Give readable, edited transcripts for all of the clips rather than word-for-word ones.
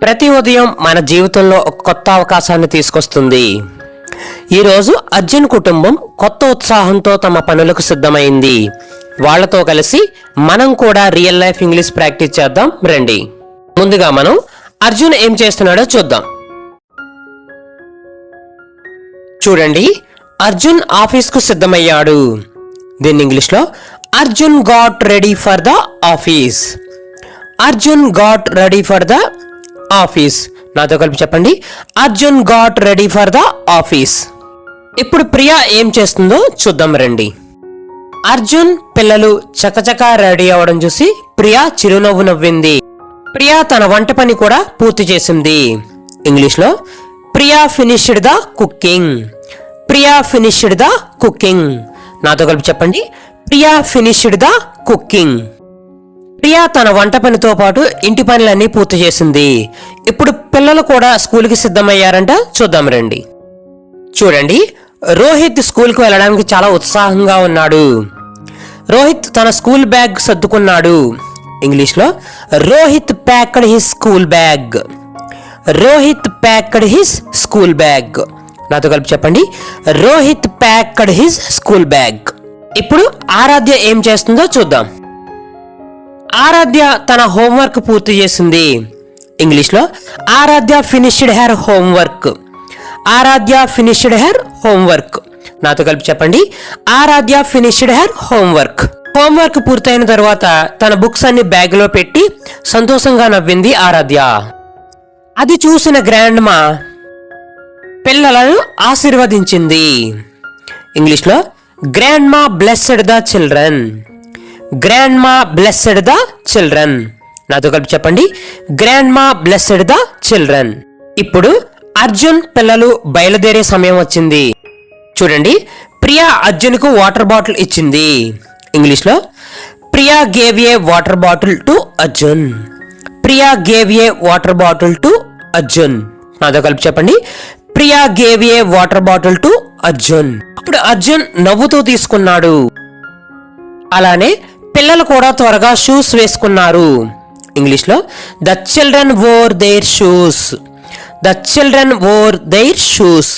ప్రతి ఉదయం మన జీవితంలో ఒక కొత్త అవకాశాన్ని తీసుకొస్తుంది. ఈరోజు అర్జున్ కుటుంబం కొత్త ఉత్సాహంతో తమ పనులకు సిద్ధమైంది. వాళ్లతో కలిసి మనం కూడా రియల్ లైఫ్ ఇంగ్లీష్ ప్రాక్టీస్ చేద్దాం రండి. ముందుగా మనం అర్జున్ ఏం చేస్తున్నాడో చూద్దాం. చూడండి, అర్జున్ ఆఫీస్ కు సిద్ధమయ్యాడు. దీన్ని ఇంగ్లీష్ లో Arjun got ready for the office. Arjun got ready for the office. నాతో కలిపి చెప్పండి, Arjun got ready for the office. ఇప్పుడు ప్రియా ఏం చేస్తుందో చూద్దాం రండి. అర్జున్ పిల్లలు చకచకా రెడీ అవడం చూసి ప్రియా చిరునవ్వు నవ్వింది. ప్రియా తన వంట పని కూడా పూర్తి చేసింది. ఇంగ్లీష్ లో Priya finished the cooking. Priya finished the cooking. నాతో కలిపి చెప్పండి, Priya finished the cooking. Priya తన వంట పనితో పాటు ఇంటి పనులన్నీ పూర్తి చేసింది. ఇప్పుడు పిల్లలు కూడా స్కూల్కి సిద్ధమయ్యారంట, చూద్దాం రండి. చూడండి, రోహిత్ స్కూల్కి వెళ్ళడానికి చాలా ఉత్సాహంగా ఉన్నాడు. రోహిత్ తన స్కూల్ బ్యాగ్ సర్దుకున్నాడు. ఇంగ్లీష్ లో Rohit packed his school bag. Rohit packed his school bag. నాతో కలిపి చెప్పండి, Rohit packed his school bag. ఇప్పుడు ఆరాధ్య ఏం చేస్తుందో చూద్దాం. ఆరాధ్య తన హోంవర్క్ పూర్తి చేసింది. ఇంగ్లీష్ లో ఆరాధ్య ఫినిష్డ్ హెర్ హోంవర్క్. ఆరాధ్య ఫినిష్డ్ హెర్ హోంవర్క్. నాతో కలిపి చెప్పండి, ఆరాధ్య ఫినిష్డ్ హెర్ హోంవర్క్. హోంవర్క్ పూర్తయిన తర్వాత తన బుక్స్ అన్ని బ్యాగ్ లో పెట్టి సంతోషంగా నవ్వింది ఆరాధ్య. అది చూసిన గ్రాండ్ మా పిల్లలను ఆశీర్వదించింది. ఇంగ్లీష్ లో గ్రాండ్ మా బ్లెస్డ్ ద చిల్డ్రన్. గ్రాండ్ మా బ్లెస్డ్ ద చిల్డ్రన్. నాతో కలిపి చెప్పండి, గ్రాండ్ మా బ్లెస్డ్ ద చిల్డ్రన్. ఇప్పుడు అర్జున్ పిల్లలు బయలుదేరే సమయం వచ్చింది. చూడండి, ప్రియా అర్జున్ కు వాటర్ బాటిల్ ఇచ్చింది. ఇంగ్లీష్ లో Priya gave a water bottle to Arjun. Priya gave a water bottle to Arjun. నాతో కలిపి చెప్పండి, Priya gave a water bottle to Arjun. అప్పుడు అర్జున్ నవ్వుతూ తీసుకున్నాడు. అలానే పిల్లలు కూడా త్వరగా షూస్ వేసుకున్నారు. ఇంగ్లీష్ లో the children wore their shoes. The children wore their shoes.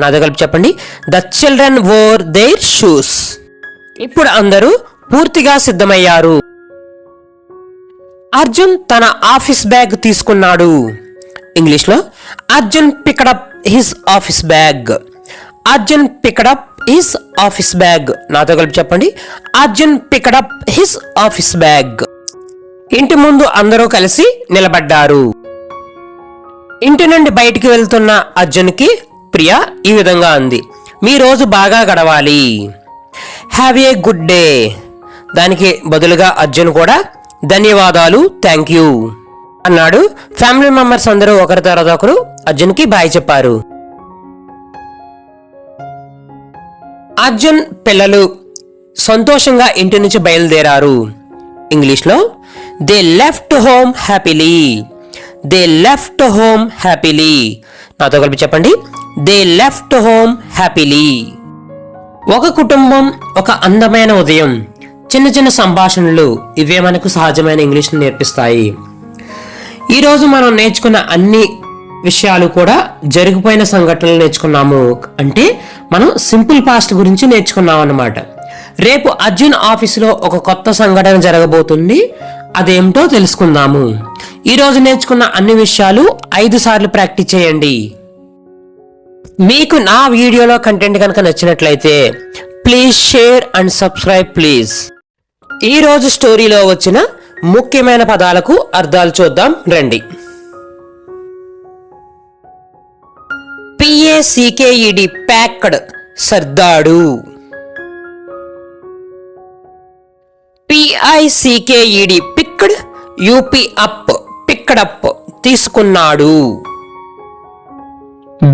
నాతో కలిపి చెప్పండి, the children wore their shoes. ఇప్పుడు అందరూ పూర్తిగా సిద్ధమయ్యారు. అర్జున్ తన ఆఫీస్ బ్యాగ్ తీసుకున్నాడు. ఇంగ్లీష్ లో Arjun picked up his office bag. Arjun picked up his office bag. నాతో కలిపి చెప్పండి, Arjun picked up his office bag. ఇంటి ముందు అందరూ కలిసి నిలబడ్డారు. ఇంటి నుండి బయటికి వెళ్తున్న అర్జున్ కి ప్రియా ఈ విధంగా అంది, మీ రోజు బాగా గడవాలి. Have a good day. దానికి బదులుగా అర్జున్ కూడా ధన్యవాదాలు, థ్యాంక్ యూ అన్నాడు. ఫ్యామిలీ మెంబర్స్ అందరూ ఒకరి తర్వాత ఒకరు అర్జున్ కి బాయ్ చెప్పారు. అర్జున్ పిల్లలు సంతోషంగా ఇంటి నుంచి బయలుదేరారు. ఇంగ్లీష్ లో they left home happily. They left home happily. నాతో కలిపి చెప్పండి, దే లెఫ్ట్ హోమ్ హ్యాపీలీ. ఒక కుటుంబం, ఒక అందమైన ఉదయం. చిన్న చిన్న సంభాషణలు ఇవే మనకు సహజమైన ఇంగ్లీష్ నేర్పిస్తాయి. ఈరోజు మనం నేర్చుకున్న అన్ని విషయాలు కూడా జరిగిపోయిన సంఘటనలు నేర్చుకున్నాము. అంటే మనం సింపుల్ పాస్ట్ గురించి నేర్చుకున్నాం అన్నమాట. రేపు అర్జున్ ఆఫీసులో ఒక కొత్త సంఘటన జరగబోతుంది, అదేమిటో తెలుసుకుందాము. ఈరోజు నేర్చుకున్న అన్ని విషయాలు 5 సార్లు ప్రాక్టీస్ చేయండి. మీకు నా వీడియోలో కంటెంట్ కనుక నచ్చినట్లయితే please share and subscribe please. ఈరోజు స్టోరీలో వచ్చిన ముఖ్యమైన పదాలకు అర్థాలు చూద్దాం రండి. PACKED ప్యాక్డ్ సర్దాడు. PICKED picked UP up picked up తీసుకున్నాడు.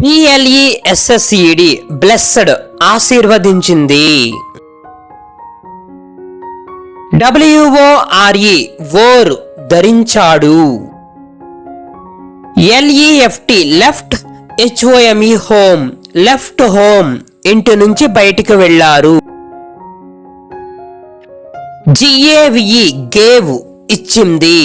BLESSED బ్లెస్డ్ ఆశీర్వదించింది. WORE వోర్ ధరించాడు. LEFT left HOME home left home ఇంటి నుంచి బయటికి వెళ్లారు. GAVE గేవ్ ఇచ్చింది.